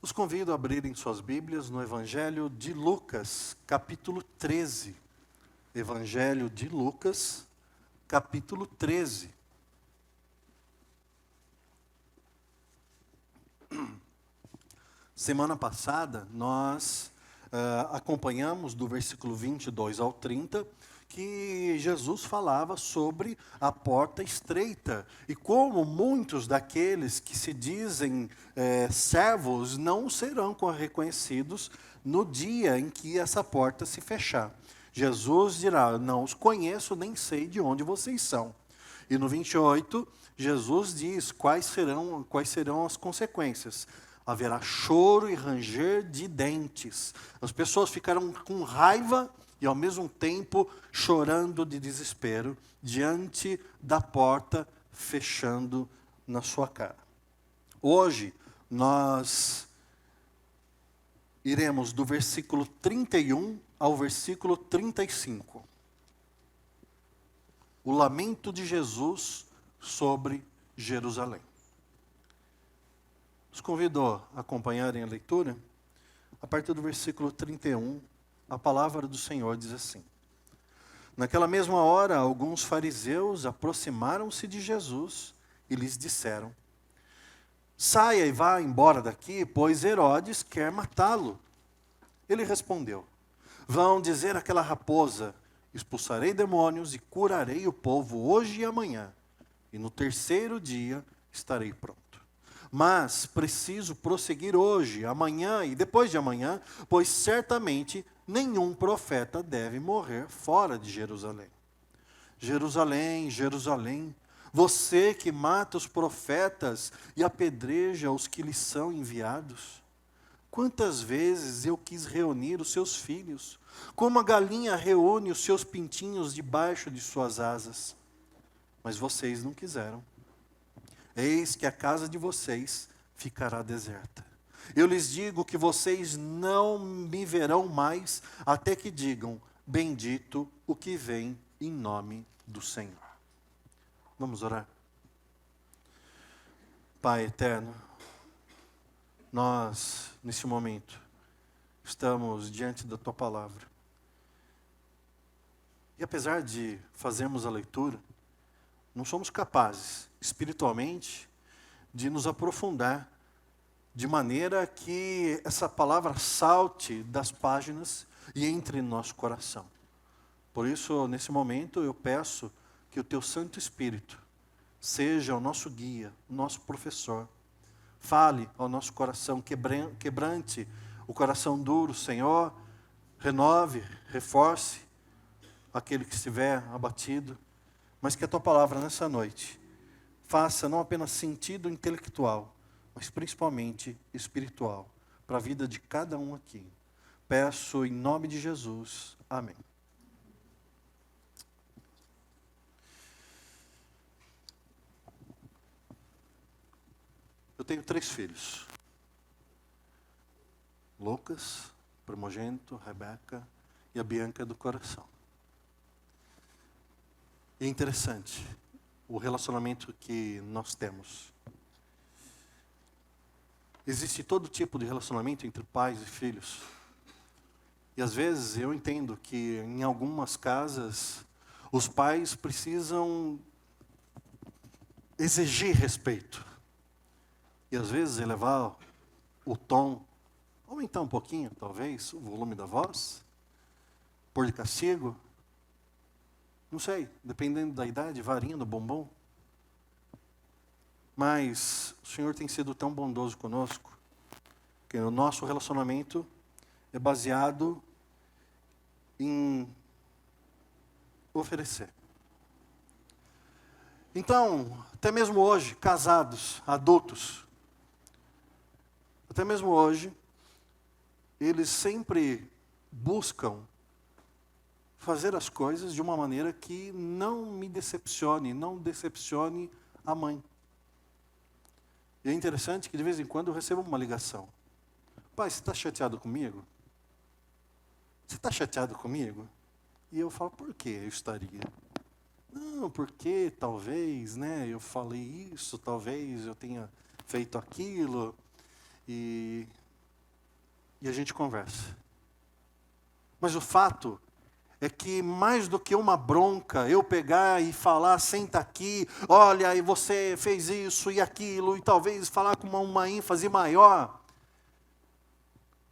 Os convido a abrirem suas Bíblias no Evangelho de Lucas, capítulo 13. Evangelho de Lucas, capítulo 13. Semana passada, nós acompanhamos do versículo 22 ao 30, que Jesus falava sobre a porta estreita e como muitos daqueles que se dizem servos não serão reconhecidos no dia em que essa porta se fechar. Jesus dirá: não os conheço, nem sei de onde vocês são. E no 28, Jesus diz quais serão as consequências. Haverá choro e ranger de dentes. As pessoas ficarão com raiva e ao mesmo tempo chorando de desespero diante da porta fechando na sua cara. Hoje nós iremos do versículo 31 ao versículo 35. O lamento de Jesus sobre Jerusalém. Os convido a acompanharem a leitura. A partir do versículo 31, a palavra do Senhor diz assim: Naquela mesma hora, alguns fariseus aproximaram-se de Jesus e lhes disseram: Saia e vá embora daqui, pois Herodes quer matá-lo. Ele respondeu: Vão dizer àquela raposa: expulsarei demônios e curarei o povo hoje e amanhã, e no terceiro dia estarei pronto. Mas preciso prosseguir hoje, amanhã e depois de amanhã, pois certamente nenhum profeta deve morrer fora de Jerusalém. Jerusalém, Jerusalém, você que mata os profetas e apedreja os que lhes são enviados. Quantas vezes eu quis reunir os seus filhos, como a galinha reúne os seus pintinhos debaixo de suas asas. Mas vocês não quiseram. Eis que a casa de vocês ficará deserta. Eu lhes digo que vocês não me verão mais, até que digam: bendito o que vem em nome do Senhor. Vamos orar? Pai eterno, nós, nesse momento, estamos diante da Tua palavra. E apesar de fazermos a leitura, não somos capazes, espiritualmente, de nos aprofundar, de maneira que essa palavra salte das páginas e entre no nosso coração. Por isso, nesse momento, eu peço que o Teu Santo Espírito seja o nosso guia, o nosso professor. Fale ao nosso coração, quebrante o coração duro, Senhor, renove, reforce aquele que estiver abatido, mas que a Tua palavra nessa noite faça não apenas sentido intelectual, mas principalmente espiritual, para a vida de cada um aqui. Peço em nome de Jesus. Amém. Eu tenho 3 filhos. Lucas, primogênito, Rebeca e a Bianca do coração. E é interessante o relacionamento que nós temos. Existe todo tipo de relacionamento entre pais e filhos. E às vezes eu entendo que em algumas casas os pais precisam exigir respeito. E às vezes elevar o tom, aumentar um pouquinho, talvez, o volume da voz, pôr de castigo. Não sei, dependendo da idade, varinha no bombom. Mas o Senhor tem sido tão bondoso conosco, que o nosso relacionamento é baseado em oferecer. Então, até mesmo hoje, casados, adultos, até mesmo hoje, eles sempre buscam fazer as coisas de uma maneira que não me decepcione, não decepcione a mãe. E é interessante que de vez em quando eu recebo uma ligação. Pai, você está chateado comigo? Você está chateado comigo? E eu falo, por que eu estaria? Não, porque talvez, né, eu falei isso, talvez eu tenha feito aquilo. E e a gente conversa. Mas o fato é que mais do que uma bronca, eu pegar e falar, senta aqui, olha, e você fez isso e aquilo, e talvez falar com uma ênfase maior,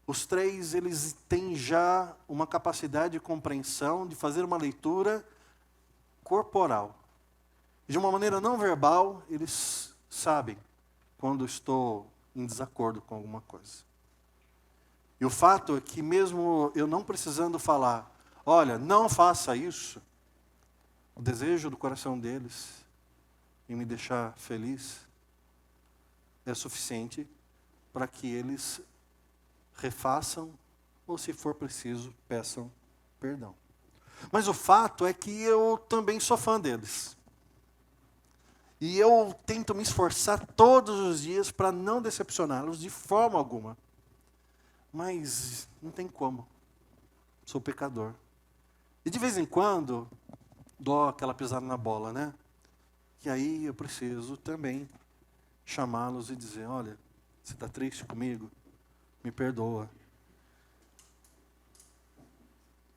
os três, eles têm já uma capacidade de compreensão, de fazer uma leitura corporal. De uma maneira não verbal, eles sabem quando estou em desacordo com alguma coisa. E o fato é que mesmo eu não precisando falar, olha, não faça isso, o desejo do coração deles em me deixar feliz é suficiente para que eles refaçam, ou se for preciso, peçam perdão. Mas o fato é que eu também sou fã deles. E eu tento me esforçar todos os dias para não decepcioná-los de forma alguma. Mas não tem como. Sou pecador. E de vez em quando, dou aquela pisada na bola, né? E aí eu preciso também chamá-los e dizer, olha, você está triste comigo? Me perdoa.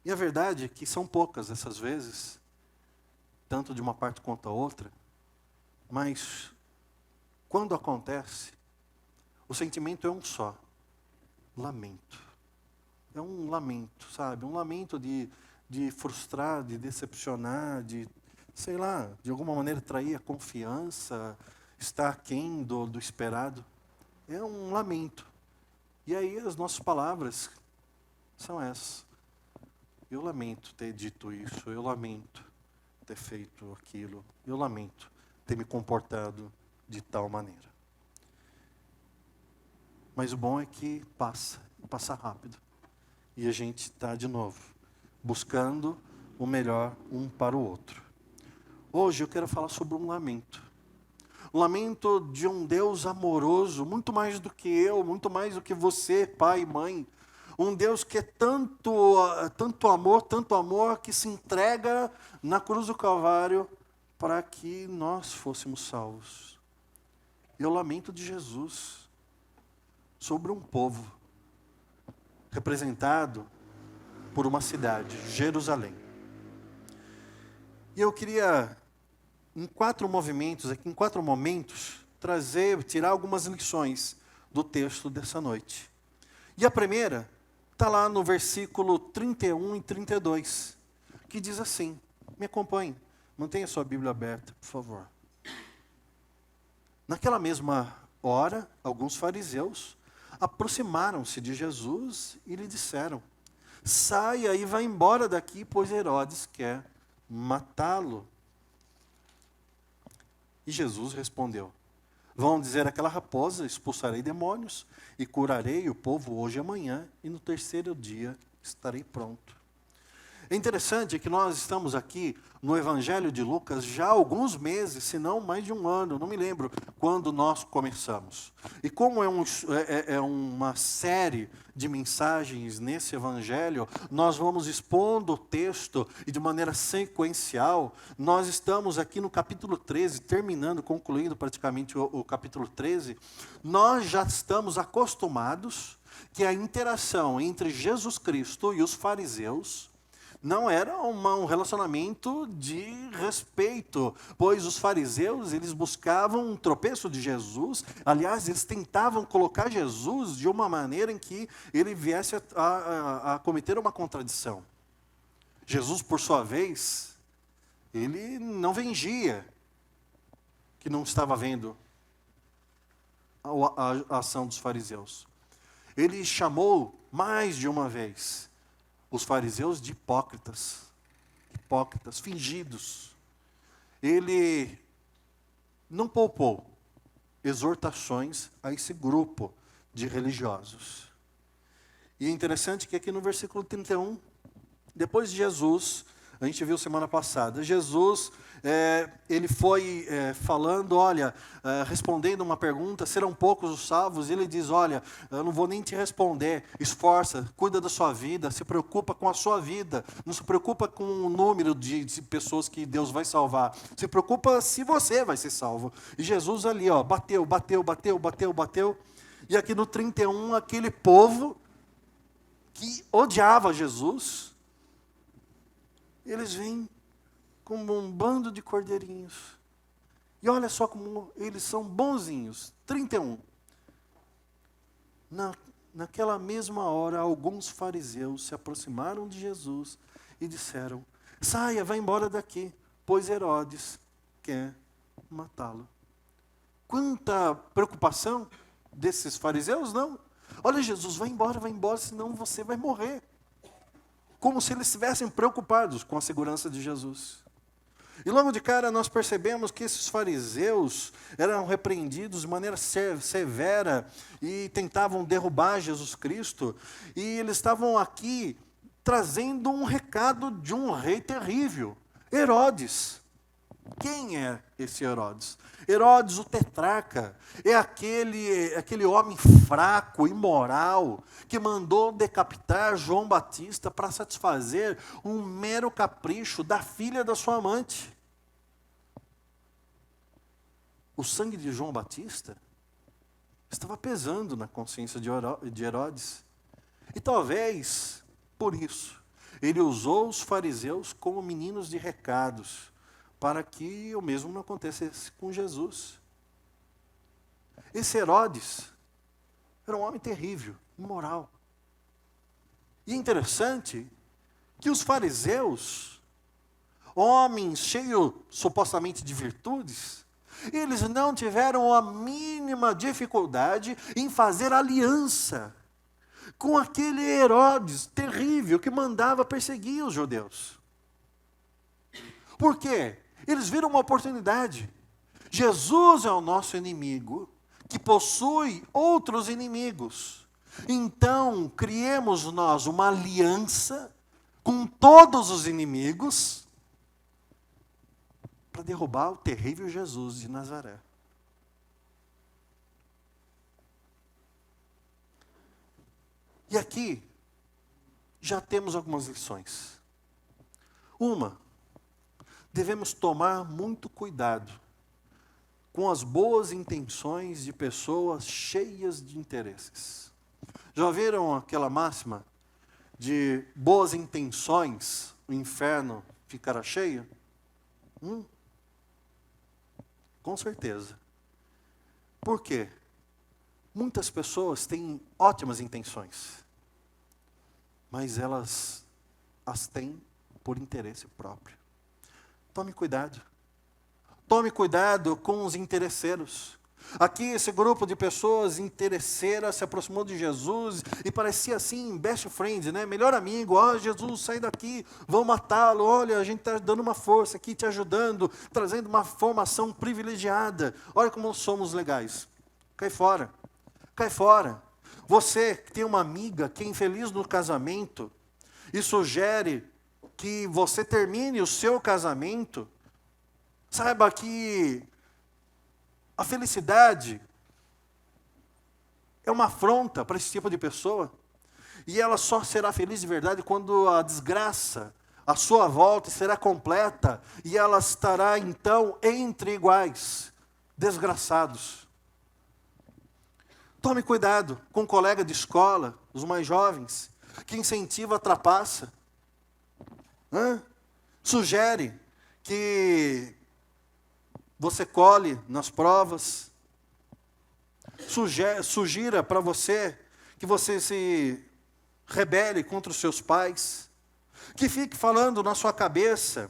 E a verdade é que são poucas essas vezes, tanto de uma parte quanto a outra, mas quando acontece, o sentimento é um só, lamento. É um lamento, sabe? Um lamento de frustrar, de decepcionar, de, sei lá, de alguma maneira trair a confiança, estar aquém do esperado. É um lamento. E aí as nossas palavras são essas. Eu lamento ter dito isso, eu lamento ter feito aquilo, eu lamento ter me comportado de tal maneira. Mas o bom é que passa rápido. E a gente está de novo, buscando o melhor um para o outro. Hoje eu quero falar sobre um lamento. O lamento de um Deus amoroso, muito mais do que eu, muito mais do que você, pai e mãe. Um Deus que é tanto amor, que se entrega na cruz do Calvário para que nós fôssemos salvos. E o lamento de Jesus sobre um povo representado por uma cidade, Jerusalém. E eu queria, em 4 momentos, tirar algumas lições do texto dessa noite. E a primeira está lá no versículo 31 e 32, que diz assim, me acompanhe, mantenha sua Bíblia aberta, por favor. Naquela mesma hora, alguns fariseus aproximaram-se de Jesus e lhe disseram, saia e vá embora daqui, pois Herodes quer matá-lo. E Jesus respondeu, vão dizer àquela raposa, expulsarei demônios e curarei o povo hoje e amanhã, e no terceiro dia estarei pronto. É interessante que nós estamos aqui no Evangelho de Lucas já há alguns meses, se não mais de um ano, não me lembro quando nós começamos. E como é uma série de mensagens nesse Evangelho, nós vamos expondo o texto e de maneira sequencial. Nós estamos aqui no capítulo 13, concluindo praticamente o capítulo 13. Nós já estamos acostumados que a interação entre Jesus Cristo e os fariseus não era um relacionamento de respeito, pois os fariseus, eles buscavam um tropeço de Jesus. Aliás, eles tentavam colocar Jesus de uma maneira em que ele viesse a cometer uma contradição. Jesus, por sua vez, ele não vengia que não estava vendo a ação dos fariseus. Ele chamou mais de uma vez os fariseus de hipócritas, fingidos. Ele não poupou exortações a esse grupo de religiosos. E é interessante que aqui no versículo 31, depois de Jesus, a gente viu semana passada, Jesus, ele foi falando, olha, respondendo uma pergunta, serão poucos os salvos? E ele diz, olha, eu não vou nem te responder, esforça, cuida da sua vida, se preocupa com a sua vida, não se preocupa com o número de pessoas que Deus vai salvar, se preocupa se você vai ser salvo. E Jesus ali, bateu, e aqui no 31, aquele povo que odiava Jesus, eles vêm como um bando de cordeirinhos. E olha só como eles são bonzinhos. 31. Naquela mesma hora, alguns fariseus se aproximaram de Jesus e disseram: saia, vá embora daqui, pois Herodes quer matá-lo. Quanta preocupação desses fariseus, não? Olha, Jesus, vai embora, senão você vai morrer. Como se eles estivessem preocupados com a segurança de Jesus. E logo de cara nós percebemos que esses fariseus eram repreendidos de maneira severa e tentavam derrubar Jesus Cristo. E eles estavam aqui trazendo um recado de um rei terrível, Herodes. Quem é esse Herodes? Herodes, o tetrarca, é aquele homem fraco, imoral, que mandou decapitar João Batista para satisfazer um mero capricho da filha da sua amante. O sangue de João Batista estava pesando na consciência de Herodes. E talvez, por isso, ele usou os fariseus como meninos de recados, para que o mesmo não acontecesse com Jesus. Esse Herodes era um homem terrível, imoral. E é interessante que os fariseus, homens cheios supostamente de virtudes, eles não tiveram a mínima dificuldade em fazer aliança com aquele Herodes terrível que mandava perseguir os judeus. Por quê? Eles viram uma oportunidade. Jesus é o nosso inimigo, que possui outros inimigos. Então, criemos nós uma aliança com todos os inimigos para derrubar o terrível Jesus de Nazaré. E aqui, já temos algumas lições. Uma, devemos tomar muito cuidado com as boas intenções de pessoas cheias de interesses. Já viram aquela máxima de boas intenções, o inferno ficará cheio? Com certeza. Por quê? Muitas pessoas têm ótimas intenções, mas elas as têm por interesse próprio. Tome cuidado. Tome cuidado com os interesseiros. Aqui esse grupo de pessoas interesseiras se aproximou de Jesus e parecia assim, best friend, né? Melhor amigo. Ó, Jesus, sai daqui, vão matá-lo. Olha, a gente está dando uma força aqui, te ajudando, trazendo uma formação privilegiada. Olha como somos legais. Cai fora. Cai fora. Você que tem uma amiga que é infeliz no casamento e sugere que você termine o seu casamento, saiba que a felicidade é uma afronta para esse tipo de pessoa. E ela só será feliz de verdade quando a desgraça à sua volta será completa e ela estará então entre iguais, desgraçados. Tome cuidado com um colega de escola, os mais jovens, que incentiva a trapaça. Sugere que você cole nas provas. Sugira para você que você se rebele contra os seus pais. Que fique falando na sua cabeça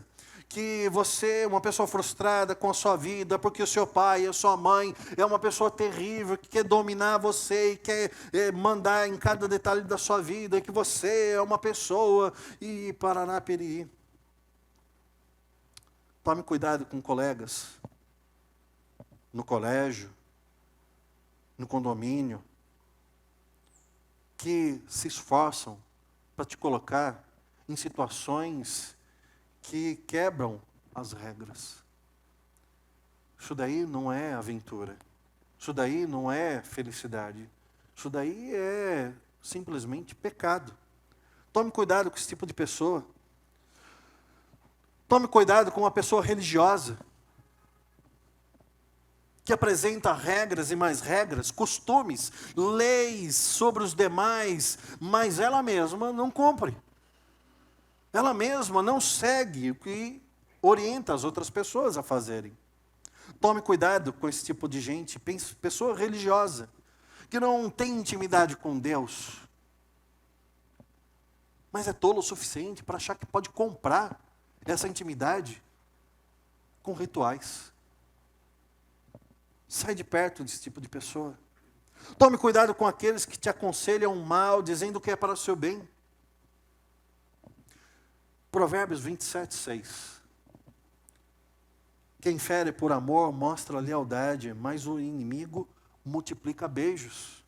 que você é uma pessoa frustrada com a sua vida, porque o seu pai, a sua mãe é uma pessoa terrível, que quer dominar você e quer mandar em cada detalhe da sua vida, que você é uma pessoa e parará periri. Tome cuidado com colegas no colégio, no condomínio, que se esforçam para te colocar em situações que quebram as regras. Isso daí não é aventura. Isso daí não é felicidade. Isso daí é simplesmente pecado. Tome cuidado com esse tipo de pessoa. Tome cuidado com uma pessoa religiosa. que apresenta regras e mais regras, costumes, leis sobre os demais, mas ela mesma não cumpre. Ela mesma não segue o que orienta as outras pessoas a fazerem. Tome cuidado com esse tipo de gente, pessoa religiosa, que não tem intimidade com Deus, mas é tolo o suficiente para achar que pode comprar essa intimidade com rituais. Sai de perto desse tipo de pessoa. Tome cuidado com aqueles que te aconselham mal, dizendo que é para o seu bem. Provérbios 27, 6. Quem fere por amor mostra lealdade, mas o inimigo multiplica beijos.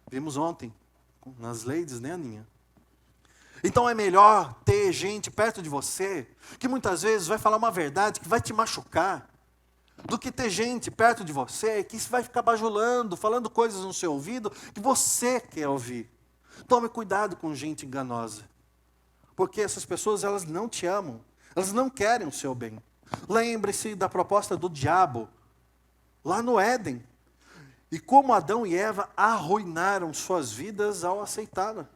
Vimos ontem, nas ladies, né, Aninha? Então é melhor ter gente perto de você, que muitas vezes vai falar uma verdade que vai te machucar, do que ter gente perto de você que vai ficar bajulando, falando coisas no seu ouvido que você quer ouvir. Tome cuidado com gente enganosa, porque essas pessoas, elas não te amam, elas não querem o seu bem. Lembre-se da proposta do diabo, lá no Éden, e como Adão e Eva arruinaram suas vidas ao aceitá-la.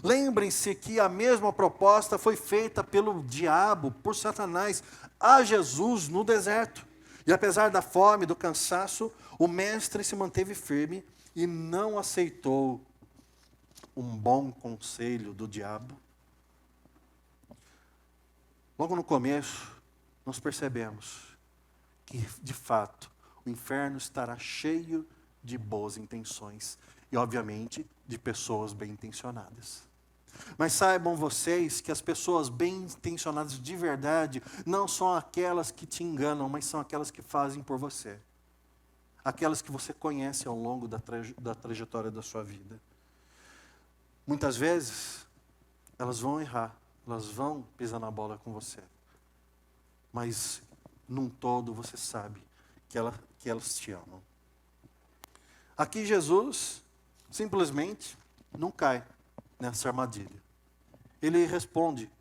Lembrem-se que a mesma proposta foi feita pelo diabo, por Satanás, a Jesus no deserto. E apesar da fome, do cansaço, o mestre se manteve firme e não aceitou um bom conselho do diabo. Logo no começo, nós percebemos que, de fato, o inferno estará cheio de boas intenções e, obviamente, de pessoas bem intencionadas. Mas saibam vocês que as pessoas bem intencionadas de verdade não são aquelas que te enganam, mas são aquelas que fazem por você. Aquelas que você conhece ao longo da trajetória da sua vida. Muitas vezes, elas vão errar, elas vão pisar na bola com você. Mas, num todo, você sabe que elas te amam. Aqui Jesus simplesmente não cai nessa armadilha. Ele responde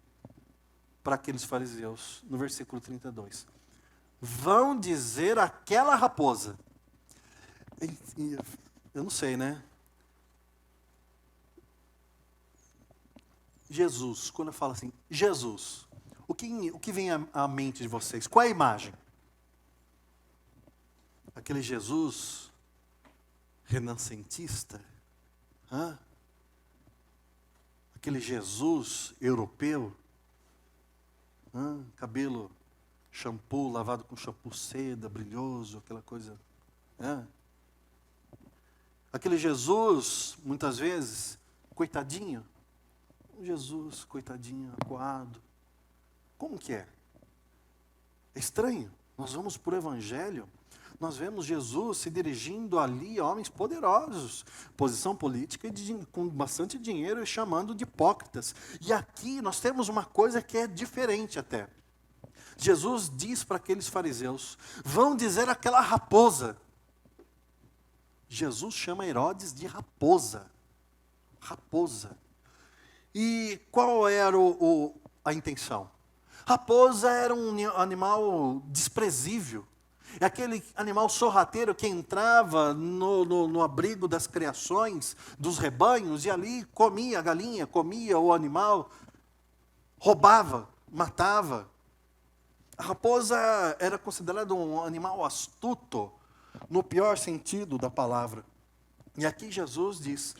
para aqueles fariseus, no versículo 32. Vão dizer àquela raposa. Eu não sei, né? Jesus, quando eu falo assim, Jesus, o que vem à mente de vocês? Qual é a imagem? Aquele Jesus renascentista? Hã? Aquele Jesus europeu? Hã? Cabelo, shampoo, lavado com shampoo seda, brilhoso, aquela coisa. Hã? Aquele Jesus, muitas vezes, coitadinho. Jesus, coitadinho, acuado. Como que é? É estranho. Nós vamos para o Evangelho, nós vemos Jesus se dirigindo ali a homens poderosos, posição política e com bastante dinheiro e chamando de hipócritas. E aqui nós temos uma coisa que é diferente até. Jesus diz para aqueles fariseus, vão dizer aquela raposa. Jesus chama Herodes de raposa. Raposa. E qual era a intenção? Raposa era um animal desprezível. É aquele animal sorrateiro que entrava no abrigo das criações, dos rebanhos, e ali comia a galinha, comia o animal, roubava, matava. A raposa era considerada um animal astuto, no pior sentido da palavra. E aqui Jesus diz,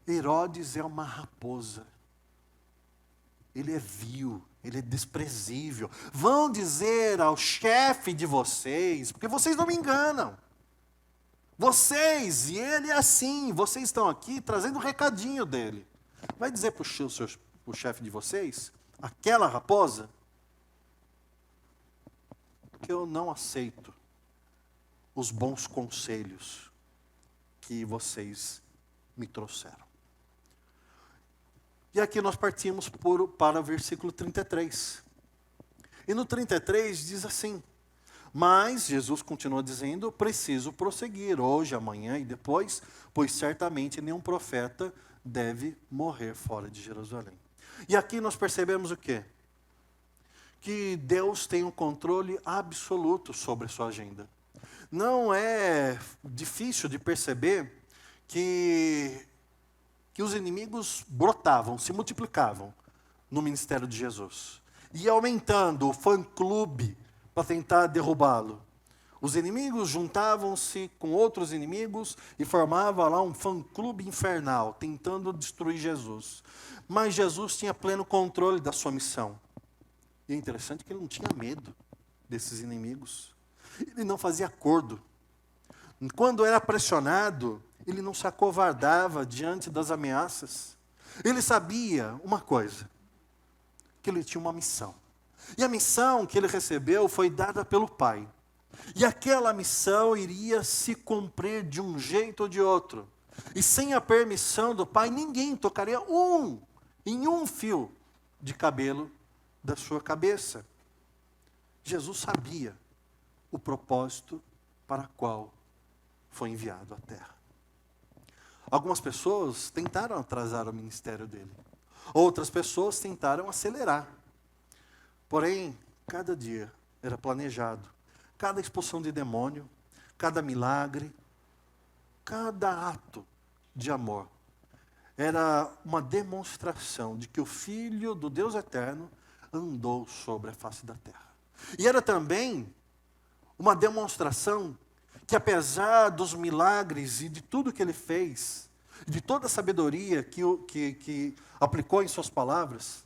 Herodes é uma raposa. Ele é vil, ele é desprezível. Vão dizer ao chefe de vocês, porque vocês não me enganam. Vocês, e ele é assim, vocês estão aqui trazendo um recadinho dele. Vai dizer para o chefe de vocês, aquela raposa, que eu não aceito os bons conselhos que vocês me trouxeram. E aqui nós partimos para o versículo 33. E no 33 diz assim, mas Jesus continua dizendo, preciso prosseguir hoje, amanhã e depois, pois certamente nenhum profeta deve morrer fora de Jerusalém. E aqui nós percebemos o quê? Que Deus tem um controle absoluto sobre a sua agenda. Não é difícil de perceber que os inimigos brotavam, se multiplicavam no ministério de Jesus. E aumentando o fã-clube para tentar derrubá-lo. Os inimigos juntavam-se com outros inimigos e formava lá um fã-clube infernal, tentando destruir Jesus. Mas Jesus tinha pleno controle da sua missão. E é interessante que ele não tinha medo desses inimigos. Ele não fazia acordo. Quando era pressionado, ele não se acovardava diante das ameaças. Ele sabia uma coisa, que ele tinha uma missão. E a missão que ele recebeu foi dada pelo Pai. E aquela missão iria se cumprir de um jeito ou de outro. E sem a permissão do Pai, ninguém tocaria em um fio de cabelo da sua cabeça. Jesus sabia o propósito para o qual foi enviado à terra. Algumas pessoas tentaram atrasar o ministério dele. Outras pessoas tentaram acelerar. Porém, cada dia era planejado. Cada expulsão de demônio, cada milagre, cada ato de amor era uma demonstração de que o Filho do Deus Eterno andou sobre a face da terra. E era também uma demonstração que, apesar dos milagres e de tudo que ele fez, de toda a sabedoria que aplicou em suas palavras,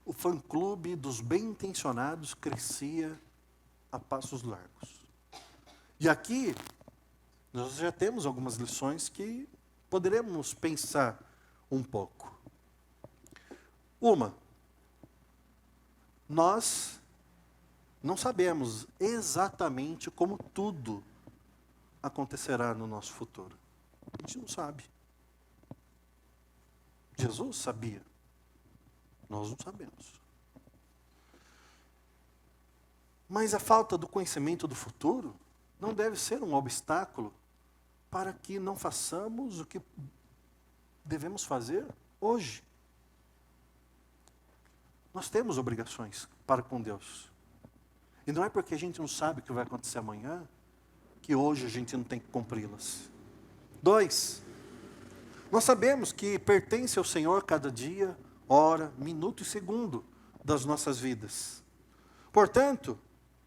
o fã-clube dos bem-intencionados crescia a passos largos. E aqui, nós já temos algumas lições que poderemos pensar um pouco. Uma, nós não sabemos exatamente como tudo acontecerá no nosso futuro. A gente não sabe. Jesus sabia. Nós não sabemos. Mas a falta do conhecimento do futuro não deve ser um obstáculo para que não façamos o que devemos fazer hoje. Nós temos obrigações para com Deus. E não é porque a gente não sabe o que vai acontecer amanhã, que hoje a gente não tem que cumpri-las. 2, nós sabemos que pertence ao Senhor cada dia, hora, minuto e segundo das nossas vidas. Portanto,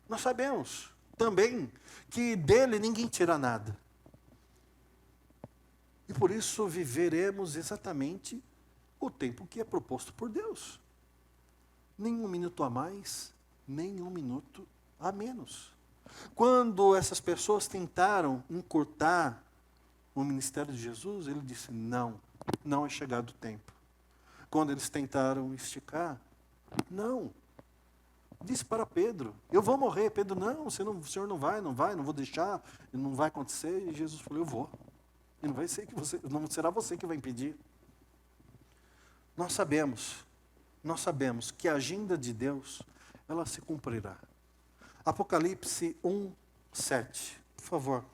nós sabemos também que dele ninguém tira nada. E por isso viveremos exatamente o tempo que é proposto por Deus. Nem um minuto a mais, nem um minuto a menos. Quando essas pessoas tentaram encurtar o ministério de Jesus, ele disse, não é chegado o tempo. Quando eles tentaram esticar, não. Disse para Pedro, eu vou morrer. Pedro, não, o senhor não vai, não vou deixar, não vai acontecer. E Jesus falou, eu vou. E não será você que vai impedir. Nós sabemos que a agenda de Deus, ela se cumprirá. Apocalipse 1:7, por favor.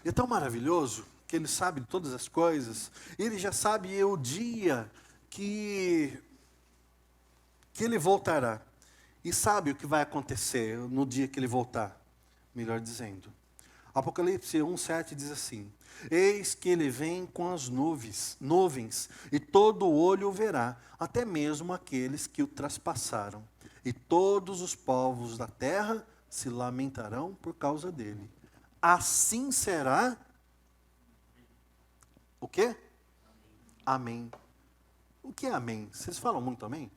E é tão maravilhoso que ele sabe de todas as coisas. Ele já sabe o dia que ele voltará. E sabe o que vai acontecer no dia que ele voltar. Melhor dizendo. Apocalipse 1:7 diz assim, eis que ele vem com as nuvens, e todo olho o verá, até mesmo aqueles que o traspassaram. E todos os povos da terra se lamentarão por causa dele. Assim será. O quê? Amém. O que é amém? Vocês falam muito amém?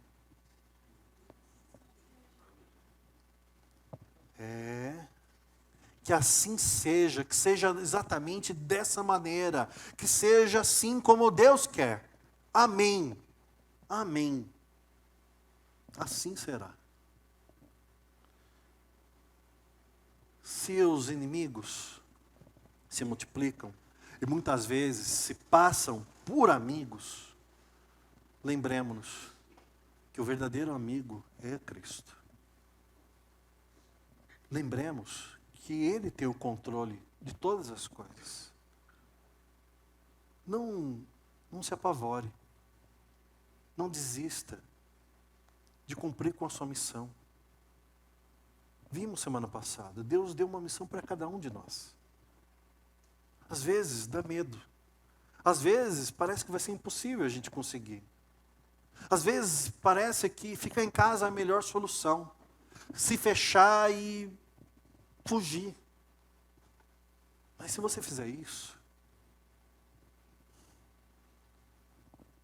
Que assim seja, que seja exatamente dessa maneira, que seja assim como Deus quer. Amém. Amém. Assim será. Se os inimigos se multiplicam e muitas vezes se passam por amigos, lembremos-nos que o verdadeiro amigo é Cristo. Lembremos que Ele tem o controle de todas as coisas. Não se apavore. Não desista de cumprir com a sua missão. Vimos semana passada, Deus deu uma missão para cada um de nós. Às vezes dá medo. Às vezes parece que vai ser impossível a gente conseguir. Às vezes parece que ficar em casa é a melhor solução. Se fechar e fugir. Mas se você fizer isso,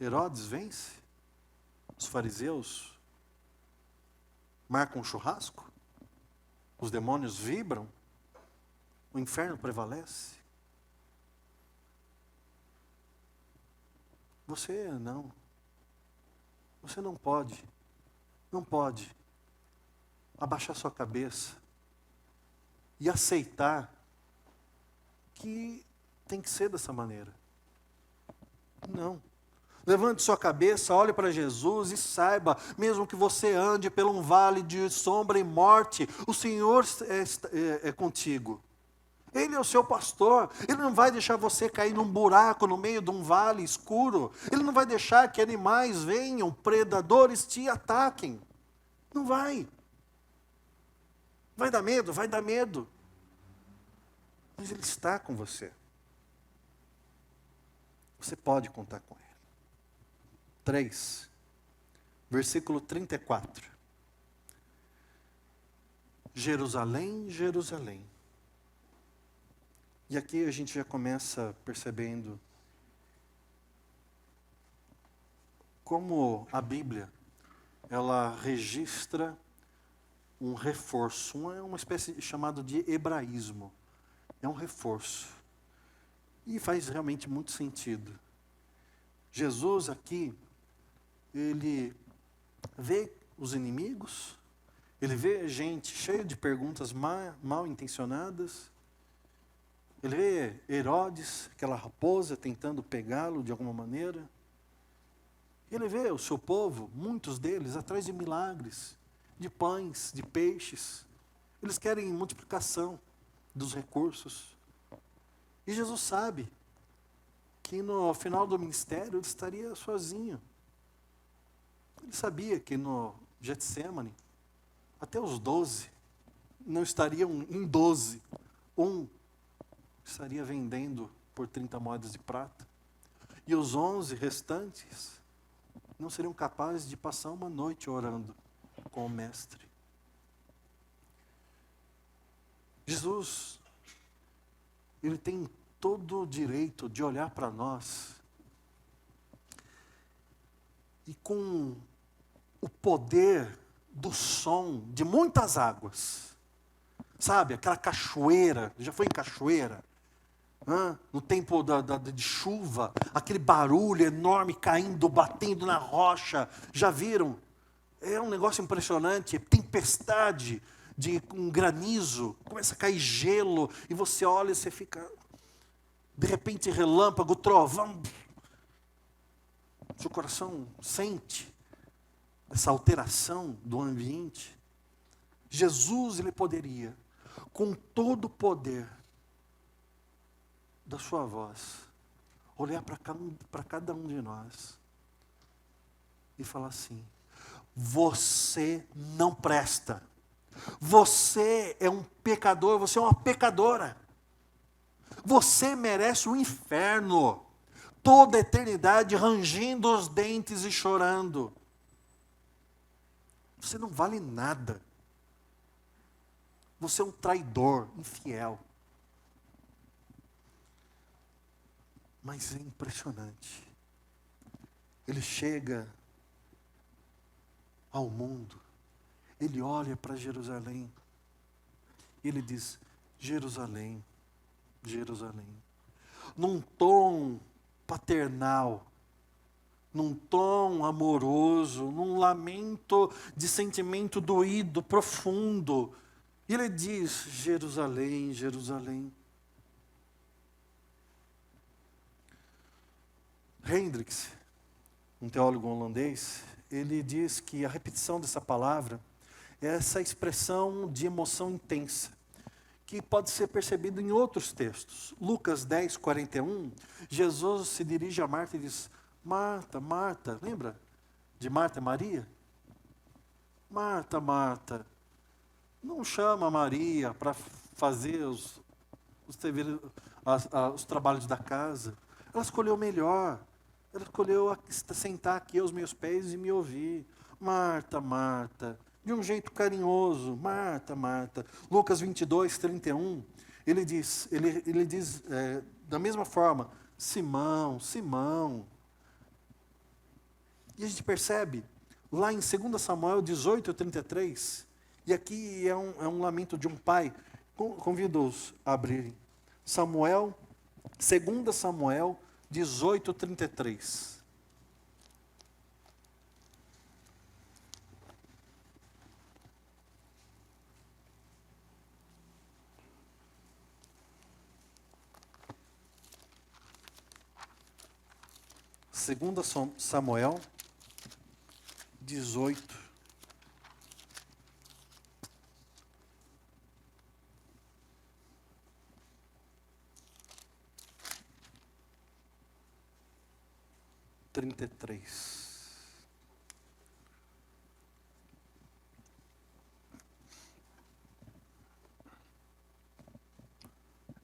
Herodes vence, os fariseus marcam um churrasco, os demônios vibram, o inferno prevalece. Você não pode abaixar sua cabeça e aceitar que tem que ser dessa maneira. Não. Levante sua cabeça, olhe para Jesus e saiba, mesmo que você ande por um vale de sombra e morte, o Senhor é contigo. Ele é o seu pastor. Ele não vai deixar você cair num buraco no meio de um vale escuro. Ele não vai deixar que animais venham, predadores te ataquem. Não vai. Vai dar medo, vai dar medo. Mas Ele está com você. Você pode contar com Ele. 3, versículo 34. Jerusalém, Jerusalém. E aqui a gente já começa percebendo como a Bíblia, ela registra um reforço, uma espécie chamada de hebraísmo. É um reforço. E faz realmente muito sentido. Jesus aqui, ele vê os inimigos, ele vê gente cheia de perguntas mal intencionadas, ele vê Herodes, aquela raposa, tentando pegá-lo de alguma maneira. Ele vê o seu povo, muitos deles, atrás de milagres, de pães, de peixes. Eles querem multiplicação dos recursos. E Jesus sabe que no final do ministério ele estaria sozinho. Ele sabia que no Getsemane, até os 12, não estariam em 12. Um estaria vendendo por 30 moedas de prata. E os 11 restantes não seriam capazes de passar uma noite orando com o Mestre. Jesus, Ele tem todo o direito de olhar para nós e com o poder do som de muitas águas. Sabe, aquela cachoeira, já foi em cachoeira? No tempo de chuva, aquele barulho enorme caindo, batendo na rocha. Já viram? É um negócio impressionante, tempestade, um granizo, começa a cair gelo, e você olha e você fica... De repente, relâmpago, trovão. Seu coração sente essa alteração do ambiente. Jesus, Ele poderia, com todo o poder da sua voz, olhar para cada um de nós e falar assim: você não presta. Você é um pecador, você é uma pecadora. Você merece o inferno. Toda a eternidade rangindo os dentes e chorando. Você não vale nada. Você é um traidor, infiel. Mas é impressionante. Ele chega ao mundo. Ele olha para Jerusalém. E ele diz: Jerusalém, Jerusalém. Num tom paternal, num tom amoroso, num lamento de sentimento doído, profundo. E ele diz: Jerusalém, Jerusalém. Hendricks, um teólogo holandês, ele diz que a repetição dessa palavra é essa expressão de emoção intensa, que pode ser percebido em outros textos. Lucas 10, 41, Jesus se dirige a Marta e diz: Marta, Marta, lembra de Marta e Maria? Marta, Marta, não chama Maria para fazer os trabalhos da casa. Ela escolheu o melhor. Ela escolheu sentar aqui aos meus pés e me ouvir. Marta, Marta, de um jeito carinhoso. Marta, Marta. Lucas 22, 31, ele diz da mesma forma: Simão, Simão. E a gente percebe, lá em 2 Samuel 18, 33, e aqui é um lamento de um pai. Convido-os a abrirem. 2 Samuel 18, 33. Segunda Samuel 18. Trinta e três.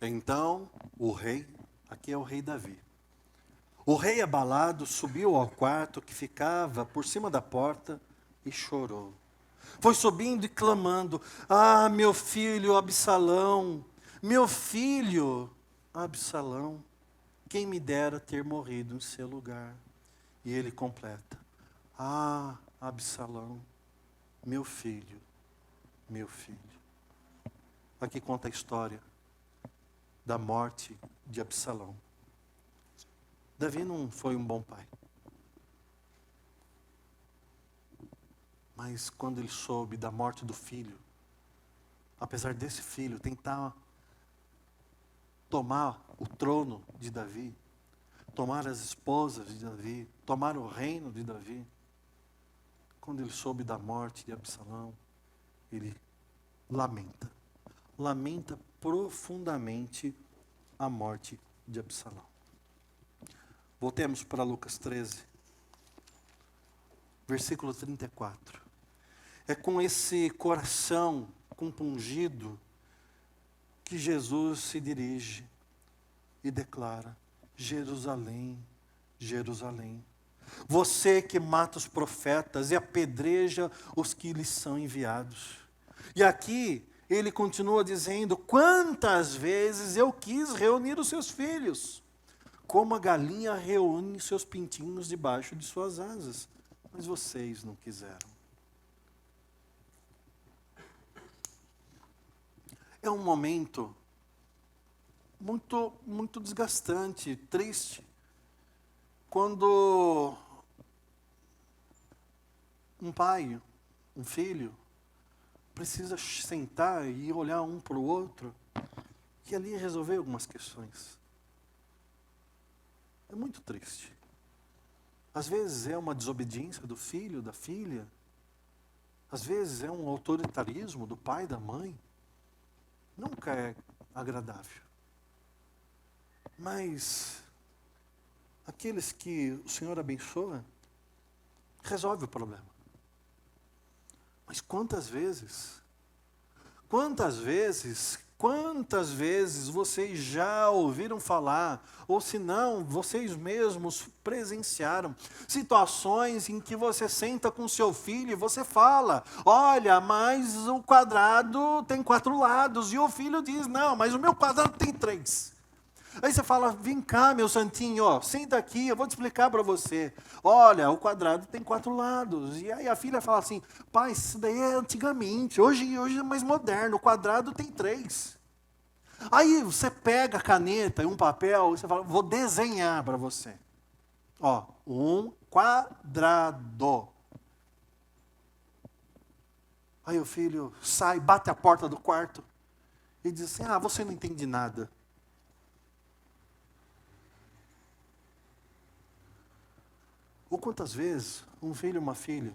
Então o rei, aqui é o rei Davi, o rei abalado subiu ao quarto que ficava por cima da porta e chorou. Foi subindo e clamando: Ah, meu filho Absalão, meu filho Absalão, quem me dera ter morrido em seu lugar. E ele completa: Ah, Absalão, meu filho, meu filho. Aqui conta a história da morte de Absalão. Davi não foi um bom pai. Mas quando ele soube da morte do filho, apesar desse filho tentar tomar o trono de Davi, tomar as esposas de Davi, tomar o reino de Davi, quando ele soube da morte de Absalão, ele lamenta profundamente a morte de Absalão. Voltemos para Lucas 13, versículo 34. É com esse coração compungido que Jesus se dirige e declara: Jerusalém, Jerusalém, você que mata os profetas e apedreja os que lhes são enviados. E aqui ele continua dizendo: quantas vezes eu quis reunir os seus filhos, como a galinha reúne seus pintinhos debaixo de suas asas, mas vocês não quiseram. É um momento muito, muito desgastante, triste, quando um pai, um filho, precisa sentar e olhar um para o outro e ali resolver algumas questões. É muito triste. Às vezes é uma desobediência do filho, da filha. Às vezes é um autoritarismo do pai, da mãe. Nunca é agradável. Mas aqueles que o Senhor abençoa, resolve o problema. Mas quantas vezes vocês já ouviram falar, ou se não, vocês mesmos presenciaram, situações em que você senta com seu filho e você fala: olha, mas o quadrado tem 4 lados, e o filho diz: não, mas o meu quadrado tem 3. Aí você fala: vem cá, meu santinho, ó, senta aqui, eu vou te explicar para você. Olha, o quadrado tem 4 lados. E aí a filha fala assim: pai, isso daí é antigamente, hoje é mais moderno, o quadrado tem 3. Aí você pega a caneta e um papel e você fala: vou desenhar para você. Ó, um quadrado. Aí o filho sai, bate a porta do quarto e diz assim: ah, você não entende nada. Ou quantas vezes um filho ou uma filha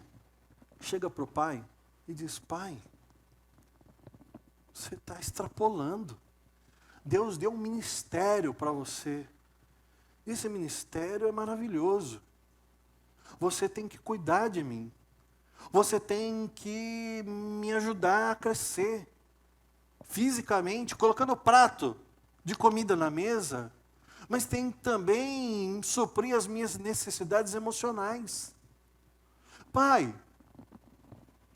chega para o pai e diz: pai, Você está extrapolando. Deus deu um ministério para você. Esse ministério é maravilhoso. Você tem que cuidar de mim. Você tem que me ajudar a crescer. Fisicamente, colocando prato de comida na mesa, mas tem também suprir as minhas necessidades emocionais. Pai,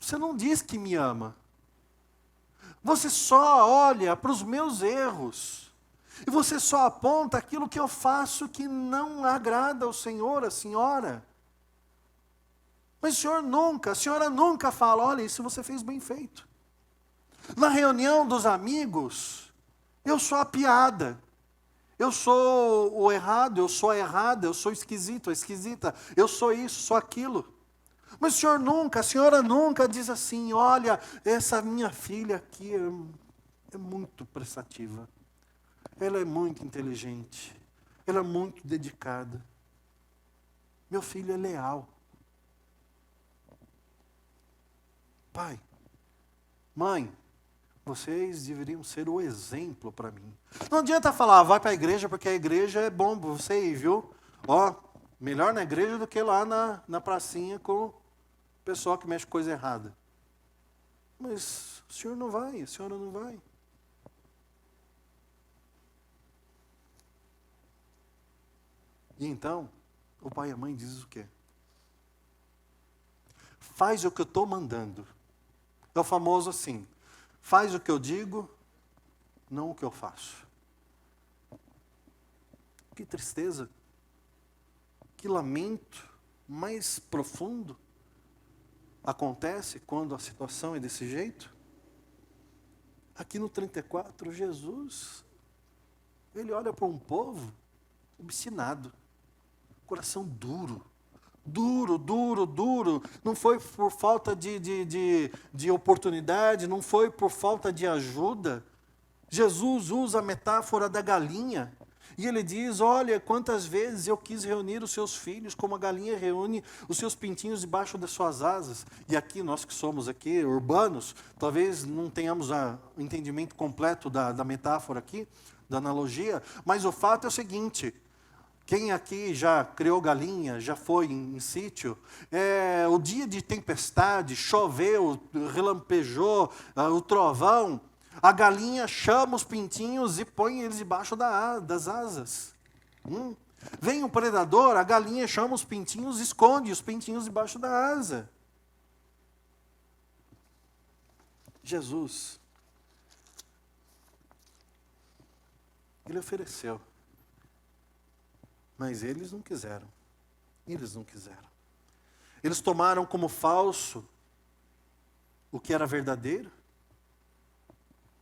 você não diz que me ama. Você só olha para os meus erros. E você só aponta aquilo que eu faço que não agrada ao Senhor, à senhora. Mas a senhora nunca fala, olha, isso você fez bem feito. Na reunião dos amigos, eu sou a piada. Eu sou o errado, eu sou a errada, eu sou esquisito, a esquisita. Eu sou isso, sou aquilo. Mas a senhora nunca diz assim, olha, essa minha filha aqui é muito prestativa. Ela é muito inteligente. Ela é muito dedicada. Meu filho é leal. Pai, mãe, vocês deveriam ser o exemplo para mim. Não adianta falar, vai para a igreja, porque a igreja é bom para você ir, viu? Ó, melhor na igreja do que lá na pracinha com o pessoal que mexe com coisa errada. Mas o senhor não vai, a senhora não vai. E então, o pai e a mãe dizem o quê? Faz o que eu estou mandando. É o famoso assim, faz o que eu digo, não o que eu faço. Que tristeza, que lamento mais profundo acontece quando a situação é desse jeito. Aqui no 34, Jesus, ele olha para um povo obstinado, coração duro. Duro. Não foi por falta de oportunidade, não foi por falta de ajuda. Jesus usa a metáfora da galinha. E ele diz, olha, quantas vezes eu quis reunir os seus filhos, como a galinha reúne os seus pintinhos debaixo das suas asas. E aqui, nós que somos aqui urbanos, talvez não tenhamos o entendimento completo da metáfora aqui, da analogia, mas o fato é o seguinte, quem aqui já criou galinha, já foi em sítio, o dia de tempestade, choveu, relampejou, o trovão, a galinha chama os pintinhos e põe eles debaixo das asas. Vem um predador, a galinha chama os pintinhos e esconde os pintinhos debaixo da asa. Jesus, ele ofereceu. Mas eles não quiseram. Eles tomaram como falso o que era verdadeiro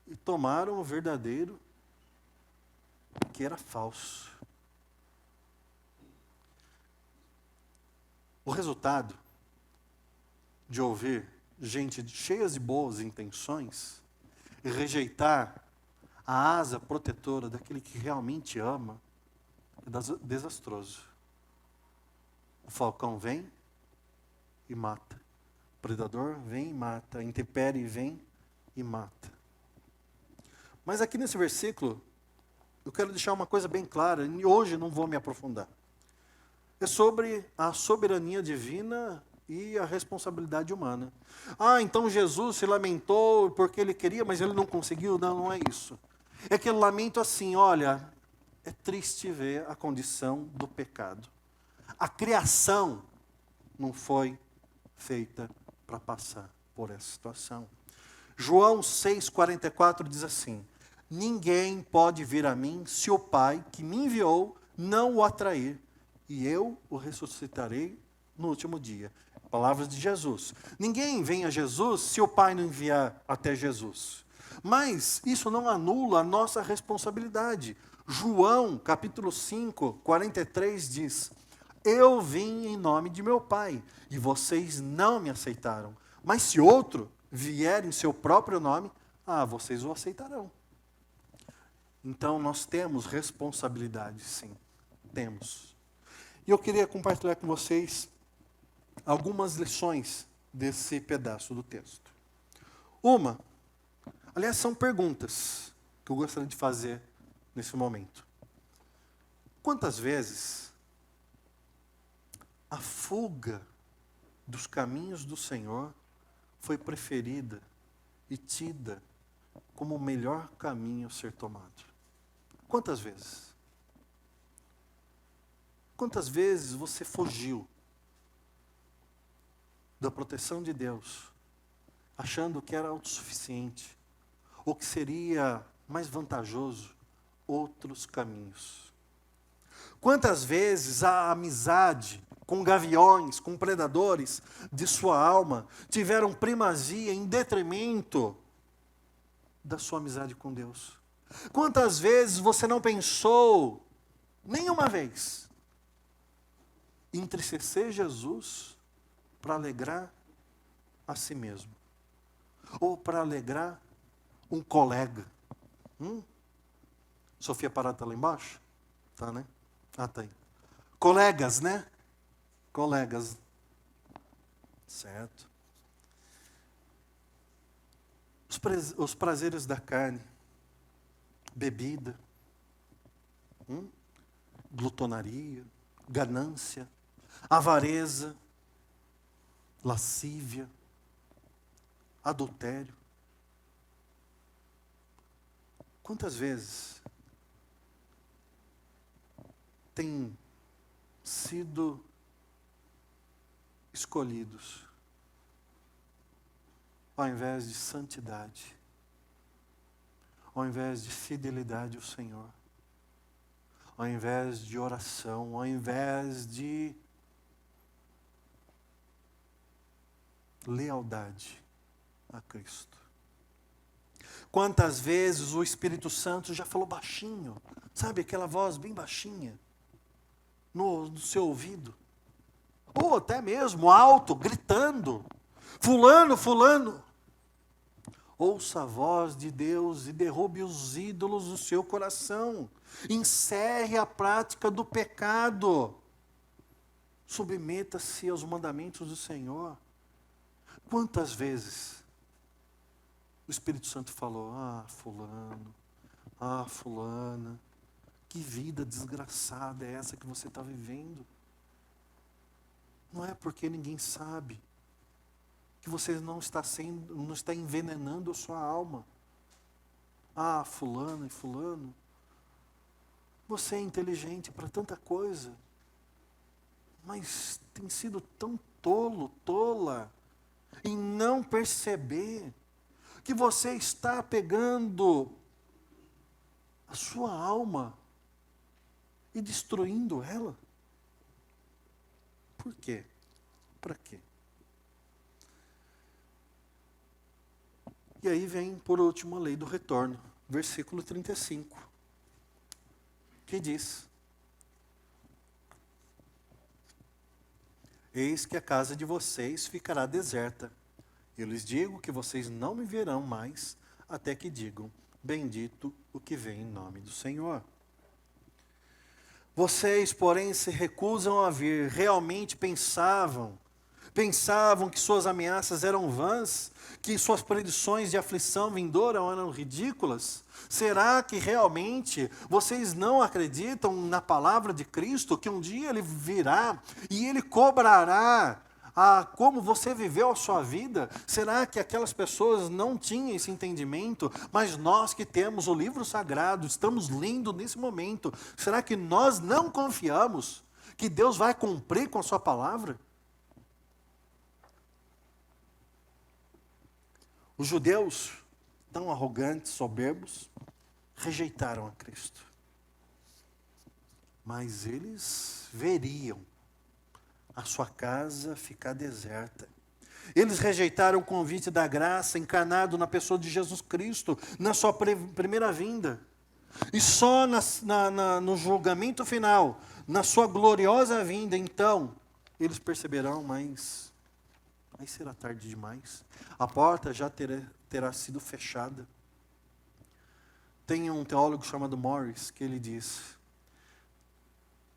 e tomaram o verdadeiro o que era falso. O resultado de ouvir gente cheia de boas intenções e rejeitar a asa protetora daquele que realmente ama é desastroso. O falcão vem e mata. O predador vem e mata. A intempérie vem e mata. Mas aqui nesse versículo, eu quero deixar uma coisa bem clara, e hoje não vou me aprofundar. É sobre a soberania divina e a responsabilidade humana. Então Jesus se lamentou porque ele queria, mas ele não conseguiu. Não é isso. É aquele lamento assim, olha, é triste ver a condição do pecado. A criação não foi feita para passar por essa situação. João 6,44 diz assim, ninguém pode vir a mim se o Pai que me enviou não o atrair, e eu o ressuscitarei no último dia. Palavras de Jesus. Ninguém vem a Jesus se o Pai não enviar até Jesus. Mas isso não anula a nossa responsabilidade. João, capítulo 5, 43 diz, eu vim em nome de meu Pai, e vocês não me aceitaram. Mas se outro vier em seu próprio nome, vocês o aceitarão. Então nós temos responsabilidade, sim, temos. E eu queria compartilhar com vocês algumas lições desse pedaço do texto. Uma, Aliás, são perguntas que eu gostaria de fazer nesse momento. Quantas vezes a fuga dos caminhos do Senhor foi preferida e tida como o melhor caminho a ser tomado? Quantas vezes? Quantas vezes você fugiu da proteção de Deus, achando que era autossuficiente, ou que seria mais vantajoso outros caminhos? Quantas vezes a amizade com gaviões, com predadores de sua alma, tiveram primazia em detrimento da sua amizade com Deus? Quantas vezes você não pensou, nenhuma vez, em entristecer Jesus para alegrar a si mesmo? Ou para alegrar um colega? Sofia Parada está lá embaixo? Tá, né? Ah, tá aí. Colegas, né? Colegas. Certo. Os prazeres da carne. Bebida. Glutonaria. Ganância. Avareza. Lascívia. Adultério. Quantas vezes têm sido escolhidos ao invés de santidade, ao invés de fidelidade ao Senhor, ao invés de oração, ao invés de lealdade a Cristo? Quantas vezes o Espírito Santo já falou baixinho, sabe, aquela voz bem baixinha, no seu ouvido, ou até mesmo alto, gritando: fulano, fulano, ouça a voz de Deus e derrube os ídolos do seu coração, encerre a prática do pecado, submeta-se aos mandamentos do Senhor. Quantas vezes o Espírito Santo falou: ah, fulano, ah, fulana, que vida desgraçada é essa que você está vivendo? Não é porque ninguém sabe que você não está envenenando a sua alma. Ah, fulano e fulano, você é inteligente para tanta coisa, mas tem sido tão tolo, tola, em não perceber que você está pegando a sua alma e destruindo ela. Por quê? Para quê? E aí vem, por último, a lei do retorno, versículo 35, que diz: eis que a casa de vocês ficará deserta. Eu lhes digo que vocês não me verão mais, até que digam: bendito o que vem em nome do Senhor. Vocês, porém, se recusam a vir. Realmente pensavam que suas ameaças eram vãs, que suas predições de aflição vindoura eram ridículas? Será que realmente vocês não acreditam na palavra de Cristo, que um dia Ele virá e Ele cobrará como você viveu a sua vida? Será que aquelas pessoas não tinham esse entendimento? Mas nós que temos o livro sagrado, estamos lendo nesse momento, será que nós não confiamos que Deus vai cumprir com a sua palavra? Os judeus, tão arrogantes, soberbos, rejeitaram a Cristo. Mas eles veriam a sua casa ficar deserta. Eles rejeitaram o convite da graça encarnado na pessoa de Jesus Cristo, na sua primeira vinda. E só no julgamento final, na sua gloriosa vinda, então, eles perceberão, mas será tarde demais. A porta já terá sido fechada. Tem um teólogo chamado Morris que ele diz: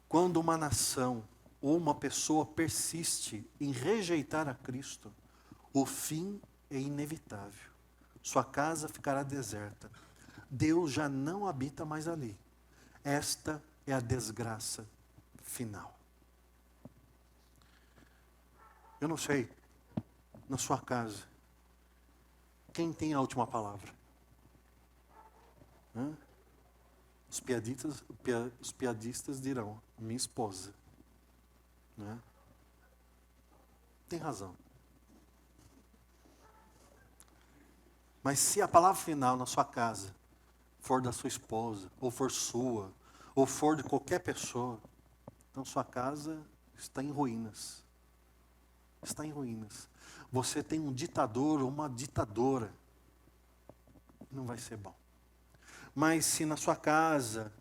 quando uma nação ou uma pessoa persiste em rejeitar a Cristo, o fim é inevitável. sua casa ficará deserta. Deus já não habita mais ali. Esta é a desgraça final. Eu não sei, na sua casa, quem tem a última palavra? Os piadistas dirão, minha esposa. Né? Tem razão. Mas se a palavra final na sua casa for da sua esposa, ou for sua, ou for de qualquer pessoa, então sua casa está em ruínas. Está em ruínas. Você tem um ditador ou uma ditadora. Não vai ser bom. Mas se na sua casa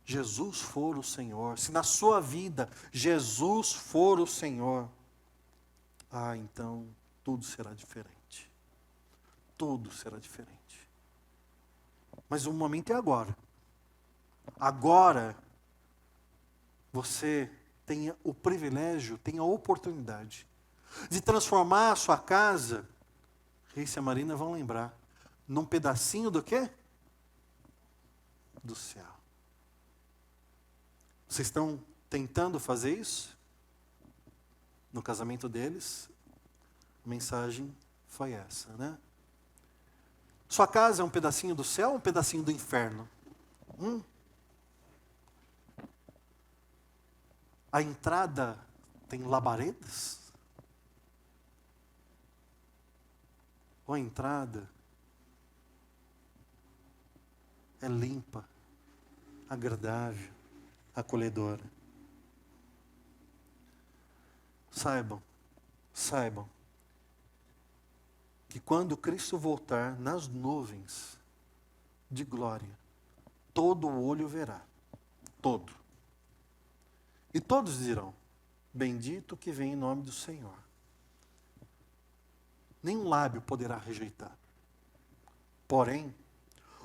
Jesus for o Senhor, se na sua vida Jesus for o Senhor, então tudo será diferente. Tudo será diferente. Mas o momento é agora. Agora, você tem o privilégio, tem a oportunidade de transformar a sua casa, Reis e a Marina vão lembrar, num pedacinho do quê? Do céu. Vocês estão tentando fazer isso? No casamento deles, a mensagem foi essa, né? Sua casa é um pedacinho do céu ou um pedacinho do inferno? A entrada tem labaredas? Ou a entrada é limpa, agradável, acolhedora? Saibam que quando Cristo voltar nas nuvens de glória, todo olho verá, todo. E todos dirão, bendito que vem em nome do Senhor. Nenhum lábio poderá rejeitar. Porém,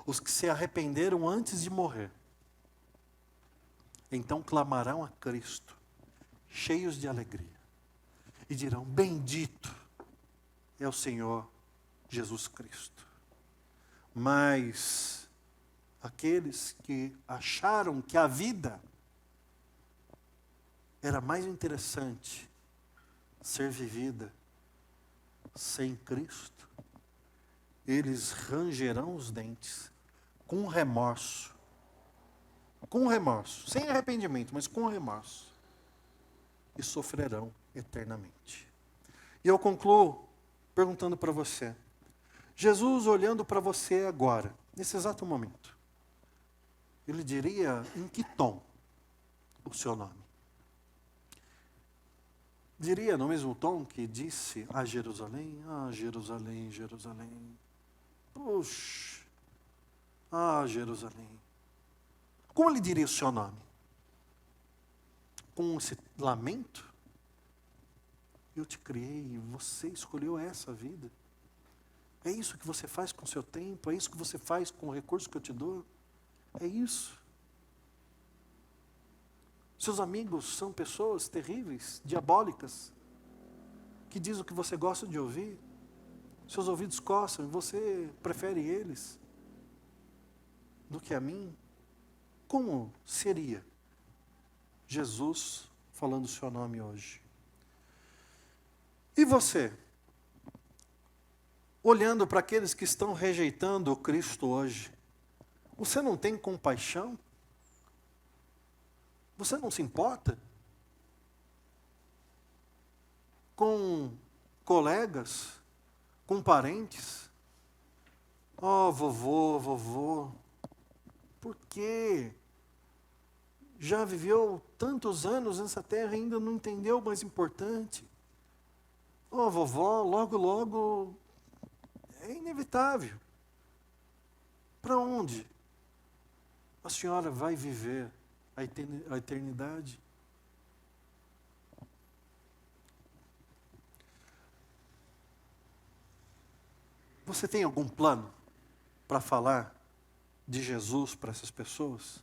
os que se arrependeram antes de morrer, então clamarão a Cristo, cheios de alegria, e dirão, bendito é o Senhor Jesus Cristo. Mas aqueles que acharam que a vida era mais interessante ser vivida sem Cristo, eles rangerão os dentes com remorso, sem arrependimento, mas com remorso, e sofrerão eternamente. E eu concluo perguntando para você, Jesus olhando para você agora, nesse exato momento, ele diria em que tom o seu nome? Diria no mesmo tom que disse a Jerusalém, Jerusalém, Jerusalém, puxa, Jerusalém. Como ele diria o seu nome? Com esse lamento? Eu te criei e você escolheu essa vida. É isso que você faz com o seu tempo? É isso que você faz com o recurso que eu te dou? É isso. Seus amigos são pessoas terríveis, diabólicas, que dizem o que você gosta de ouvir. Seus ouvidos coçam e você prefere eles do que a mim. Como seria Jesus falando o seu nome hoje? E você? Olhando para aqueles que estão rejeitando o Cristo hoje, você não tem compaixão? Você não se importa com colegas, com parentes? Vovô, por quê? Já viveu tantos anos nessa terra e ainda não entendeu o mais importante. Vovó, logo é inevitável. Para onde a senhora vai viver a eternidade? Você tem algum plano para falar de Jesus para essas pessoas?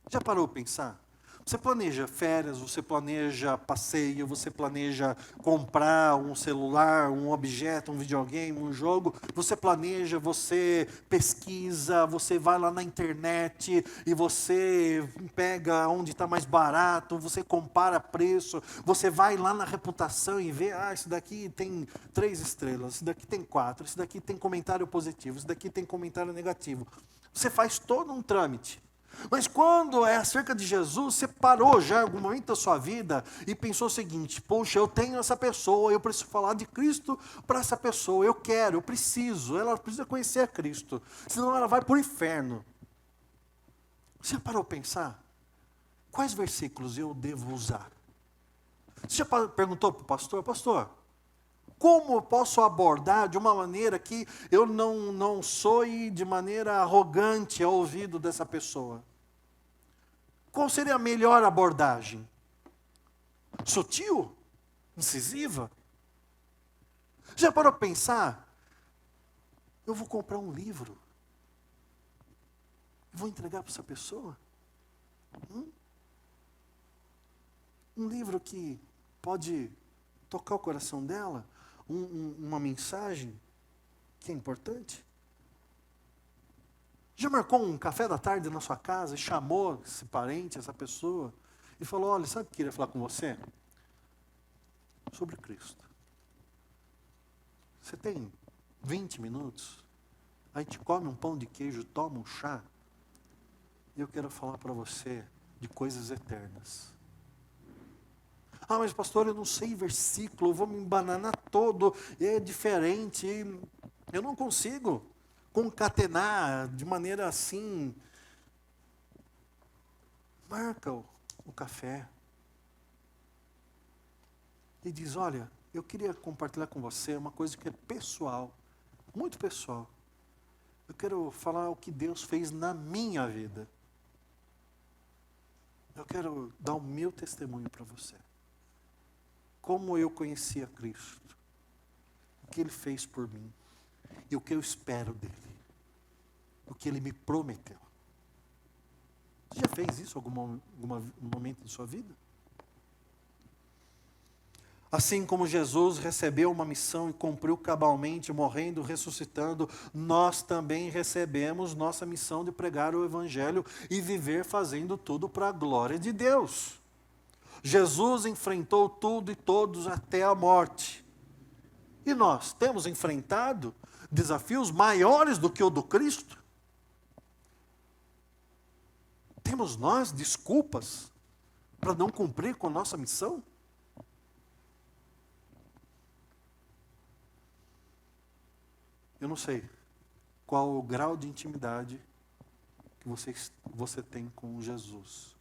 Já parou para pensar? Você planeja férias, você planeja passeio, você planeja comprar um celular, um objeto, um videogame, um jogo. Você planeja, você pesquisa, você vai lá na internet e você pega onde está mais barato, você compara preço, você vai lá na reputação e vê, esse daqui tem 3 estrelas, esse daqui tem 4, esse daqui tem comentário positivo, esse daqui tem comentário negativo. Você faz todo um trâmite. Mas quando é acerca de Jesus, você parou já em algum momento da sua vida e pensou o seguinte: poxa, eu tenho essa pessoa, eu preciso falar de Cristo para essa pessoa, eu quero, eu preciso, ela precisa conhecer a Cristo, senão ela vai para o inferno. Você já parou para pensar? Quais versículos eu devo usar? Você já perguntou para o pastor: pastor, como eu posso abordar de uma maneira que eu não soe de maneira arrogante ao ouvido dessa pessoa? Qual seria a melhor abordagem? Sutil? Incisiva? Já parou para pensar? Eu vou comprar um livro. Vou entregar para essa pessoa? Um livro que pode tocar o coração dela? Uma mensagem que é importante? Já marcou um café da tarde na sua casa e chamou esse parente, essa pessoa, e falou: olha, sabe o que eu queria falar com você? Sobre Cristo. Você tem 20 minutos? A gente come um pão de queijo, toma um chá, e eu quero falar para você de coisas eternas. Mas pastor, eu não sei versículo, eu vou me embananar todo, é diferente, eu não consigo concatenar de maneira assim. Marca o café e diz: olha, eu queria compartilhar com você uma coisa que é pessoal, muito pessoal. Eu quero falar o que Deus fez na minha vida. Eu quero dar o meu testemunho para você. Como eu conheci a Cristo, o que Ele fez por mim e o que eu espero dEle, o que Ele me prometeu. Você já fez isso em algum momento de sua vida? Assim como Jesus recebeu uma missão e cumpriu cabalmente, morrendo, ressuscitando, nós também recebemos nossa missão de pregar o Evangelho e viver fazendo tudo para a glória de Deus. Jesus enfrentou tudo e todos até a morte. E nós temos enfrentado desafios maiores do que o do Cristo? Temos nós desculpas para não cumprir com a nossa missão? Eu não sei qual o grau de intimidade que você tem com Jesus,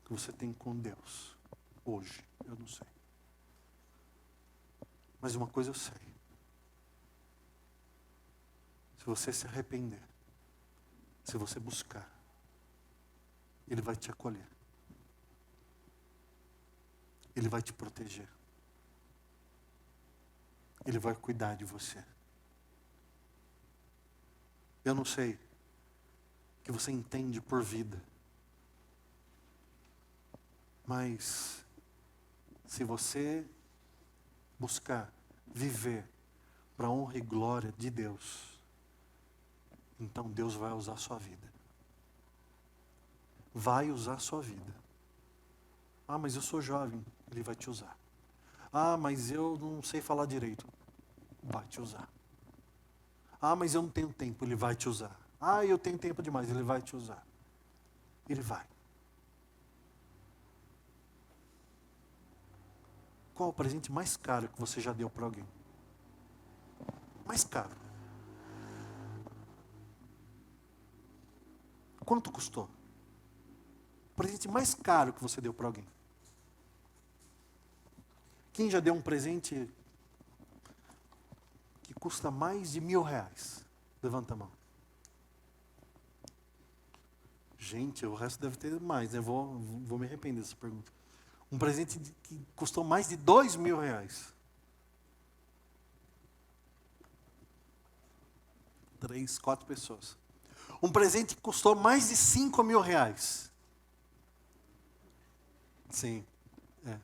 que você tem com Deus hoje. Eu não sei. Mas uma coisa eu sei. Se você se arrepender, se você buscar, Ele vai te acolher. Ele vai te proteger. Ele vai cuidar de você. Eu não sei o que você entende por vida. Mas se você buscar viver para a honra e glória de Deus, então Deus vai usar a sua vida. Vai usar a sua vida. Mas eu sou jovem. Ele vai te usar. Mas eu não sei falar direito. Vai te usar. Mas eu não tenho tempo. Ele vai te usar. Eu tenho tempo demais. Ele vai te usar. Ele vai. Qual o presente mais caro que você já deu para alguém? Mais caro. Quanto custou? O presente mais caro que você deu para alguém? Quem já deu um presente que custa mais de R$1.000? Levanta a mão. Gente, o resto deve ter mais, né? Vou me arrepender dessa pergunta. Um presente que custou mais de R$2.000. 3, 4 pessoas. Um presente que custou mais de R$5.000. Sim, é.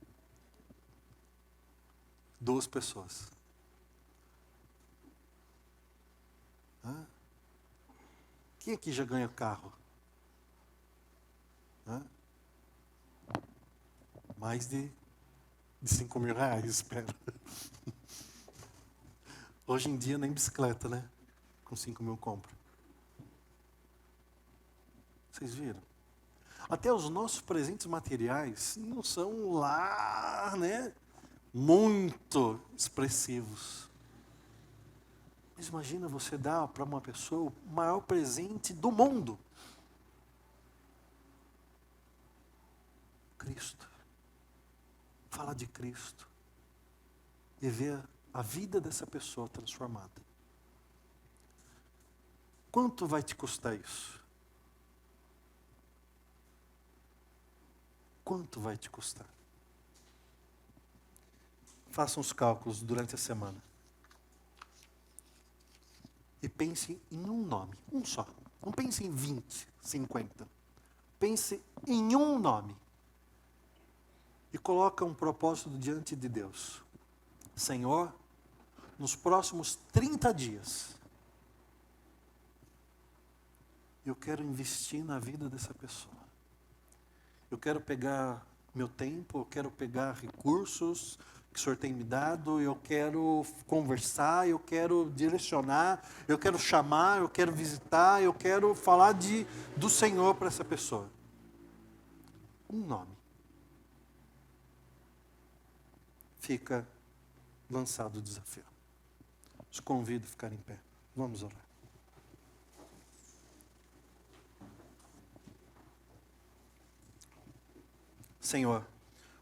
2 pessoas. Hã? Quem aqui já ganha carro? Hã? Mais de 5 mil reais, espero. Hoje em dia nem bicicleta, né? Com 5 mil compra. Vocês viram? Até os nossos presentes materiais não são lá, né? Muito expressivos. Mas imagina você dar para uma pessoa o maior presente do mundo. Cristo. Falar de Cristo. E ver a vida dessa pessoa transformada. Quanto vai te custar isso? Quanto vai te custar? Faça uns cálculos durante a semana. E pense em um nome, um só. Não pense em 20, 50. Pense em um nome. E coloca um propósito diante de Deus. Senhor, nos próximos 30 dias, eu quero investir na vida dessa pessoa. Eu quero pegar meu tempo, eu quero pegar recursos que o Senhor tem me dado, eu quero conversar, eu quero direcionar, eu quero chamar, eu quero visitar, eu quero falar do Senhor para essa pessoa. Um nome. Fica lançado o desafio. Os convido a ficar em pé. Vamos orar. Senhor,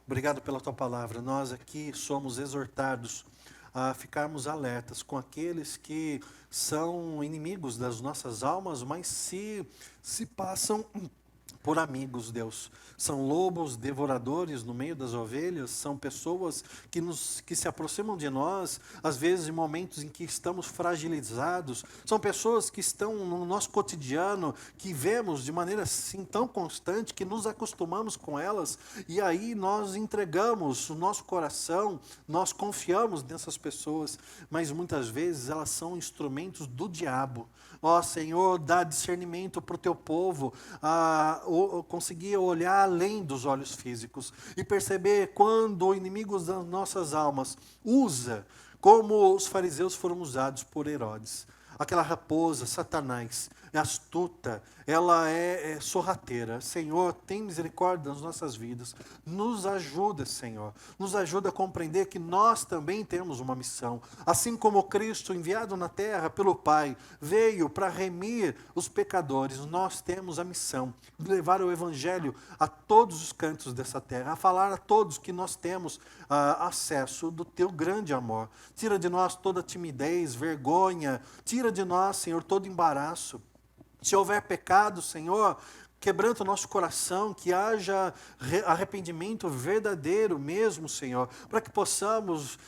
obrigado pela Tua palavra. Nós aqui somos exortados a ficarmos alertas com aqueles que são inimigos das nossas almas, mas se passam por amigos, Deus. São lobos devoradores no meio das ovelhas, são pessoas que se aproximam de nós, às vezes em momentos em que estamos fragilizados, são pessoas que estão no nosso cotidiano, que vemos de maneira assim tão constante, que nos acostumamos com elas, e aí nós entregamos o nosso coração, nós confiamos nessas pessoas, mas muitas vezes elas são instrumentos do diabo. Ó Senhor, dá discernimento para o Teu povo, conseguir olhar além dos olhos físicos e perceber quando o inimigo das nossas almas usa, como os fariseus foram usados por Herodes. Aquela raposa, Satanás, é astuta, ela é sorrateira. Senhor, tem misericórdia das nossas vidas. Nos ajuda, Senhor. Nos ajuda a compreender que nós também temos uma missão. Assim como Cristo, enviado na terra pelo Pai, veio para remir os pecadores, nós temos a missão de levar o Evangelho a todos os cantos dessa terra, a falar a todos que nós temos acesso do Teu grande amor. Tira de nós toda timidez, vergonha, tira de nós, Senhor, todo embaraço. Se houver pecado, Senhor, quebranta o nosso coração, que haja arrependimento verdadeiro mesmo, Senhor, para que possamos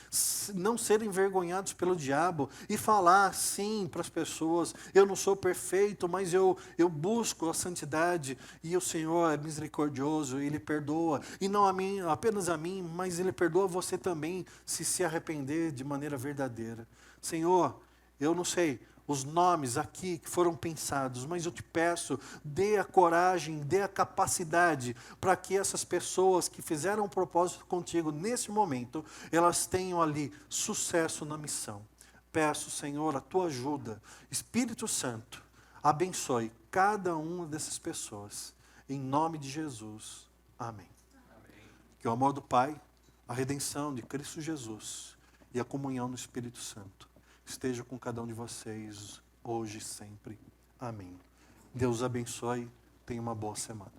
não ser envergonhados pelo diabo e falar sim para as pessoas, eu não sou perfeito, mas eu busco a santidade, e o Senhor é misericordioso, Ele perdoa, e não a mim, apenas a mim, mas Ele perdoa você também, se arrepender de maneira verdadeira. Senhor, eu não sei os nomes aqui que foram pensados, mas eu te peço, dê a coragem, dê a capacidade para que essas pessoas que fizeram um propósito contigo nesse momento, elas tenham ali sucesso na missão. Peço, Senhor, a tua ajuda. Espírito Santo, abençoe cada uma dessas pessoas. Em nome de Jesus. Amém. Amém. Que o amor do Pai, a redenção de Cristo Jesus e a comunhão do Espírito Santo esteja com cada um de vocês, hoje e sempre. Amém. Deus abençoe. Tenha uma boa semana.